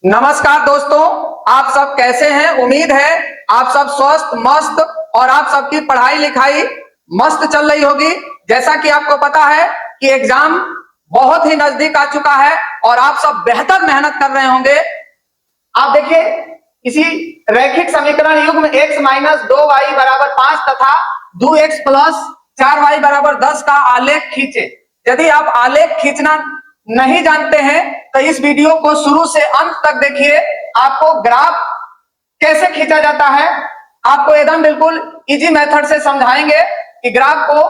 नमस्कार दोस्तों, आप सब कैसे हैं। उम्मीद है आप सब स्वस्थ मस्त और आप सबकी पढ़ाई लिखाई मस्त चल रही होगी। जैसा कि आपको पता है कि एग्जाम बहुत ही नजदीक आ चुका है और आप सब बेहतर मेहनत कर रहे होंगे। आप देखिए, इसी रैखिक समीकरण युग्म x माइनस 2y बराबर 5 तथा 2x प्लस 4y बराबर 10 का आलेख खींचे। यदि आप आलेख खींचना नहीं जानते हैं तो इस वीडियो को शुरू से अंत तक देखिए। आपको ग्राफ कैसे खींचा जाता है आपको एकदम बिल्कुल इजी मेथड से समझाएंगे कि ग्राफ को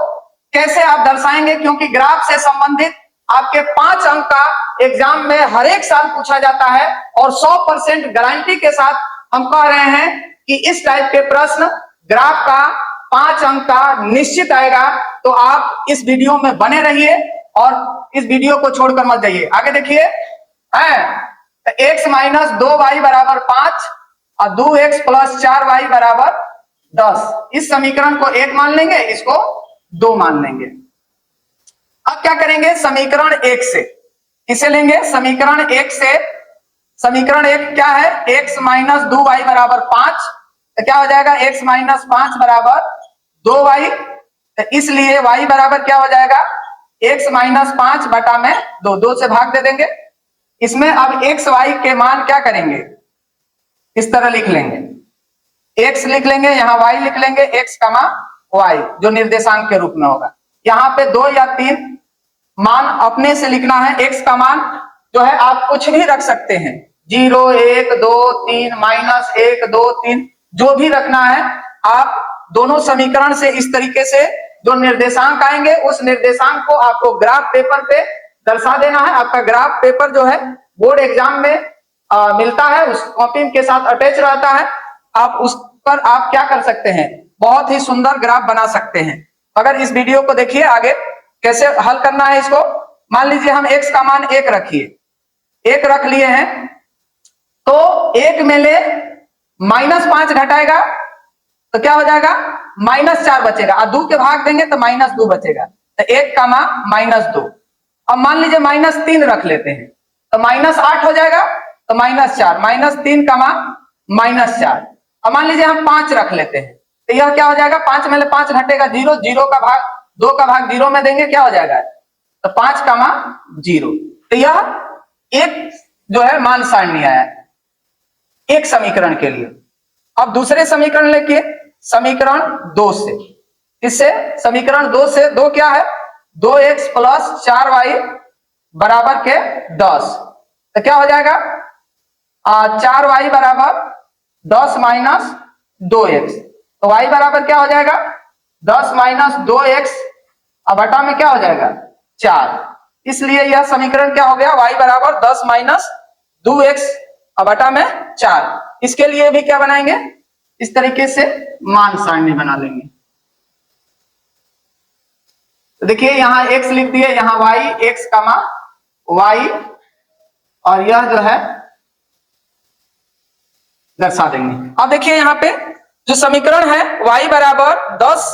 कैसे आप दर्शाएंगे, क्योंकि ग्राफ से संबंधित आपके 5 अंक का एग्जाम में हर एक साल पूछा जाता है और 100% गारंटी के साथ हम कह रहे हैं कि इस टाइप के प्रश्न ग्राफ का 5 अंक का निश्चित आएगा। तो आप इस वीडियो में बने रहिए और इस वीडियो को छोड़कर मत जाइए। आगे देखिए, x माइनस 2y बराबर 5 और 2x प्लस 4y बराबर 10। इस समीकरण को 1 मान लेंगे, इसको 2 मान लेंगे। अब क्या करेंगे, समीकरण 1 से किसे लेंगे, समीकरण 1 से। समीकरण 1 क्या है, x माइनस 2y बराबर 5, तो क्या हो जाएगा x माइनस 5 बराबर 2y। तो इसलिए y बराबर क्या हो जाएगा, x माइनस 5 बटा में 2 से भाग दे देंगे। इसमें अब x y के मान क्या करेंगे, इस तरह लिख लेंगे, x लिख लेंगे, यहाँ y लिख लेंगे, x कमा y जो निर्देशांक के रूप में होगा। यहाँ पे 2 या 3 मान अपने से लिखना है। x का मान जो है आप कुछ भी रख सकते हैं, 0 1 2 3 माइनस 1 2 3 जो भी रखना है आप। दोनों समीकरण से इस तरीके से जो निर्देशांक आएंगे उस निर्देशांक को आपको ग्राफ पेपर पे दर्शा देना है। आपका ग्राफ पेपर जो है बोर्ड एग्जाम में मिलता है, उस कॉपी के साथ अटैच रहता है। आप उस पर आप क्या कर सकते हैं, बहुत ही सुंदर ग्राफ बना सकते हैं। अगर इस वीडियो को देखिए, आगे कैसे हल करना है इसको। मान लीजिए हम x का मान 1 रखिए, 1 रख लिए हैं, तो 1 में ले माइनस 5 घटाएगा तो क्या हो जाएगा, माइनस 4 बचेगा और 2 के भाग देंगे तो माइनस 2 बचेगा। तो 1 का मान माइनस 2। अब मान लीजिए माइनस 3 रख लेते हैं तो माइनस 8 हो जाएगा, तो माइनस 4, माइनस 3 का मान माइनस 4। अब मान लीजिए हम 5 रख लेते हैं तो यह क्या हो जाएगा, 5 में ले 5 घटेगा 0, 0 का भाग 2 का भाग 0 में देंगे, क्या हो जाएगा, तो 5 का मान 0। तो यह एक जो है मान सारणी आया एक समीकरण के लिए। अब दूसरे समीकरण लेके समीकरण 2 से, इससे समीकरण 2 से 2 क्या है, 2x प्लस 4y बराबर के 10। तो क्या हो जाएगा, 4y बराबर 10 माइनस 2x। तो y बराबर क्या हो जाएगा, 10 माइनस 2x अब बटा में क्या हो जाएगा 4। इसलिए यह समीकरण क्या हो गया, y बराबर 10 माइनस 2x अब बटा में 4। इसके लिए भी क्या बनाएंगे, इस तरीके से मान सारणी बना लेंगे। तो देखिए यहाँ x लिख दिए, यहाँ y, x कमा y, और यह जो है दर्शा देंगे। अब देखिए यहाँ पे जो समीकरण है y बराबर 10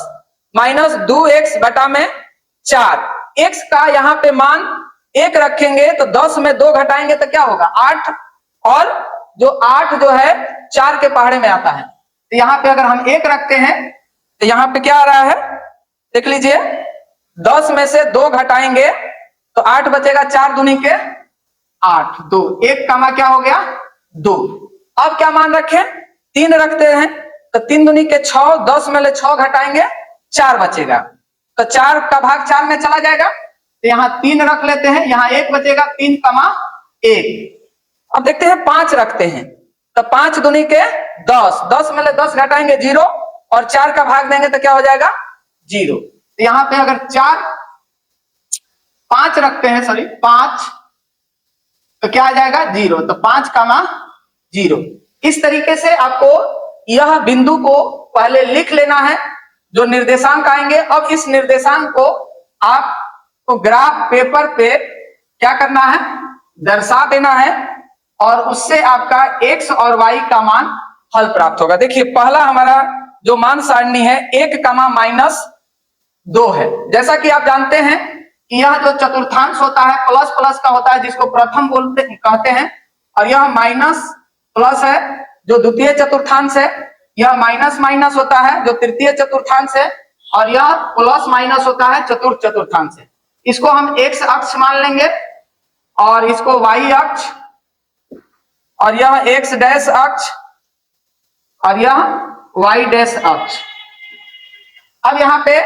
माइनस 2x बटा में 4, x का यहाँ पे मान 1 रखेंगे तो 10 में 2 घटाएंगे तो क्या होगा 8, और जो 8 जो है 4 के पहाड़े में आता है। तो यहाँ पे अगर हम 1 रखते हैं तो यहाँ पे क्या आ रहा है, देख लीजिए, 10 में से 2 घटाएंगे तो 8 बचेगा, 4 दूनी के 8, 2, 1 का मान क्या हो गया 2। अब क्या मान रखें, 3 रखते हैं तो 3 दूनी के 6, 10 में ले 6 घटाएंगे 4 बचेगा, तो 4 का भाग 4 में चला जाएगा। तो यहाँ 3 रख लेते हैं, यहाँ 1 बचेगा, 3 का मान 1। अब देखते हैं 5 रखते हैं तो 5 दूनी के 10, 10 में ले 10 घटाएंगे 0, और 4 का भाग देंगे तो क्या हो जाएगा 0। तो यहाँ पे अगर 5 रखते हैं, सॉरी 5, तो क्या आ जाएगा 0, तो 5 का मान 0। इस तरीके से आपको यह बिंदु को पहले लिख लेना है जो निर्देशांक आएंगे। अब इस निर्देशांक को आपको ग्राफ पेपर पे क्या करना है, दर्शा देना है, और उससे आपका x और y का मान हल प्राप्त होगा। देखिए पहला हमारा जो मान सारणी है 1 का मान माइनस 2 है। जैसा कि आप जानते हैं कि यह जो चतुर्थांश होता है प्लस प्लस का होता है, जिसको प्रथम बोलते कहते हैं, और यह माइनस प्लस है जो द्वितीय चतुर्थांश है, यह माइनस माइनस होता है जो तृतीय चतुर्थांश है, और यह प्लस माइनस होता है चतुर्थ चतुर्थांश है। इसको हम x अक्ष मान लेंगे और इसको y अक्ष, और यह x डैश अक्ष और यह y डैश अक्ष। अब यहाँ पे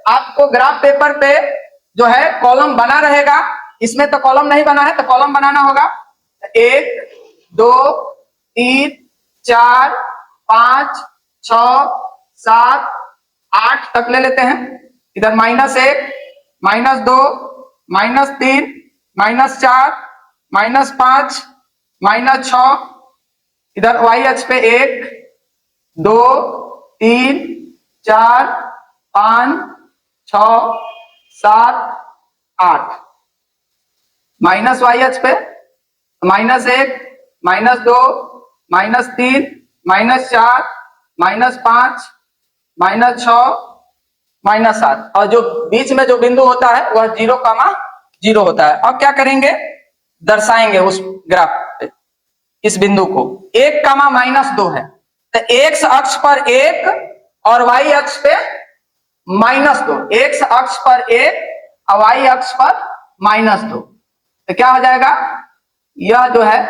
आपको ग्राफ पेपर पे जो है कॉलम बना रहेगा, इसमें तो कॉलम नहीं बना है तो कॉलम बनाना होगा। 1 2 3 4 5 6 7 8 तक ले लेते हैं। इधर -1 -2 -3 -4 -5 -6, इधर y अक्ष पे 1 2 3 4 5 6 7 8, माइनस y अक्ष पे -1 -2 -3 -4 -5 -6 -7, और जो बीच में जो बिंदु होता है वह 0,0 होता है। अब क्या करेंगे, दर्शाएंगे उस ग्राफ पे इस बिंदु को। 1,-2 है तो x अक्ष पर 1 और y अक्ष पे -2, x अक्ष पर 1 और y अक्ष पर -2, तो क्या हो जाएगा, यह जो है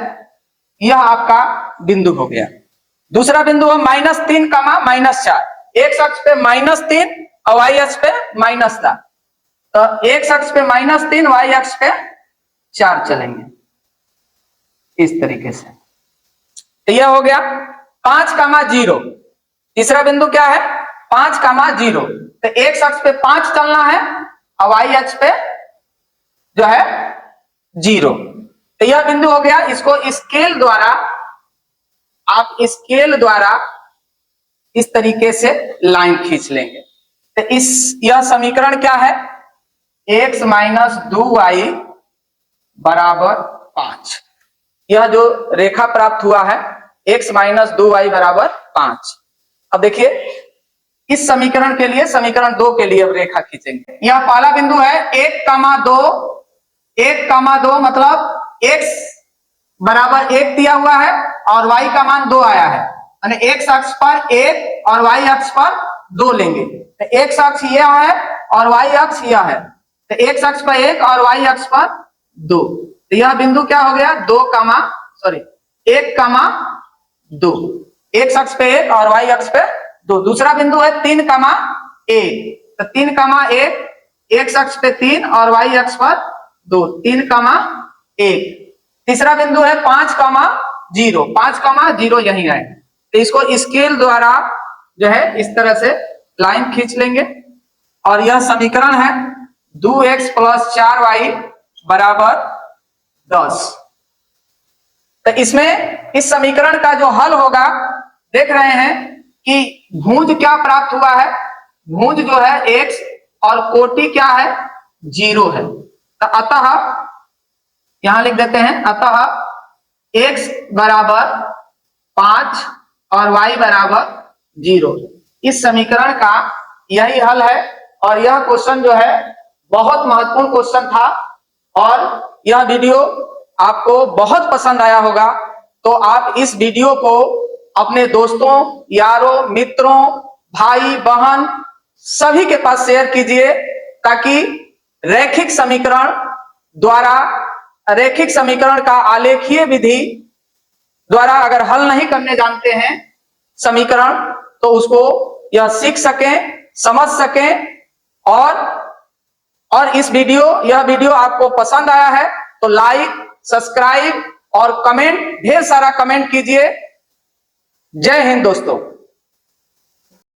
यह आपका बिंदु हो गया। दूसरा बिंदु है -3, -4, x अक्ष पे -3 और y अक्ष पे -4, तो x अक्ष पे -3 y अक्ष पे 4 चलेंगे इस तरीके से। तो यह हो गया 5,0। तीसरा बिंदु क्या है, 5,0, तो x अक्ष पे 5 चलना है और y अक्ष पे जो है 0, तो यह बिंदु हो गया। इसको स्केल द्वारा आप स्केल द्वारा इस तरीके से लाइन खींच लेंगे। तो यह समीकरण क्या है, x - 2y बराबर 5, यह जो रेखा प्राप्त हुआ है x - 2y बराबर 5। अब देखिए इस समीकरण के लिए, समीकरण 2 के लिए अब रेखा खींचेंगे। यह पहला बिंदु है 1,2, 1,2 मतलब x बराबर 1 दिया हुआ है और y का मान 2 आया है, यानी x अक्ष पर 1 और y अक्ष पर 2 लेंगे। तो x अक्ष यह है और y अक्ष यह है, तो x अक्ष पर 1 और y अक्ष पर 2, तो यह बिंदु क्या हो गया, 1,2, x अक्ष पे 1 और y अक्ष पे 2। दूसरा बिंदु है 3,1, तो 3,1 x अक्ष पे 3 और y अक्ष पर 2, 3,1। तीसरा बिंदु है 5,0, 5,0 यही है, तो इसको स्केल द्वारा जो है इस तरह से लाइन खींच लेंगे और यह समीकरण है 2x + 4y बराबर 10। तो इसमें इस समीकरण का जो हल होगा, देख रहे हैं कि भुज क्या प्राप्त हुआ है, भुज जो है x और कोटि क्या है, 0 है। तो अतः यहां लिख देते हैं, अतः x बराबर 5 और y बराबर 0। इस समीकरण का यही हल है और यह क्वेश्चन जो है बहुत महत्वपूर्ण क्वेश्चन था और यह वीडियो आपको बहुत पसंद आया होगा। तो आप इस वीडियो को अपने दोस्तों, यारों, मित्रों, भाई बहन सभी के पास शेयर कीजिए, ताकि रैखिक समीकरण का आलेखीय विधि द्वारा अगर हल नहीं करने जानते हैं समीकरण, तो उसको यह सीख सकें, समझ सकें। और यह वीडियो आपको पसंद आया है तो लाइक, सब्सक्राइब और कमेंट, ढेर सारा कमेंट कीजिए। जय हिंद दोस्तों।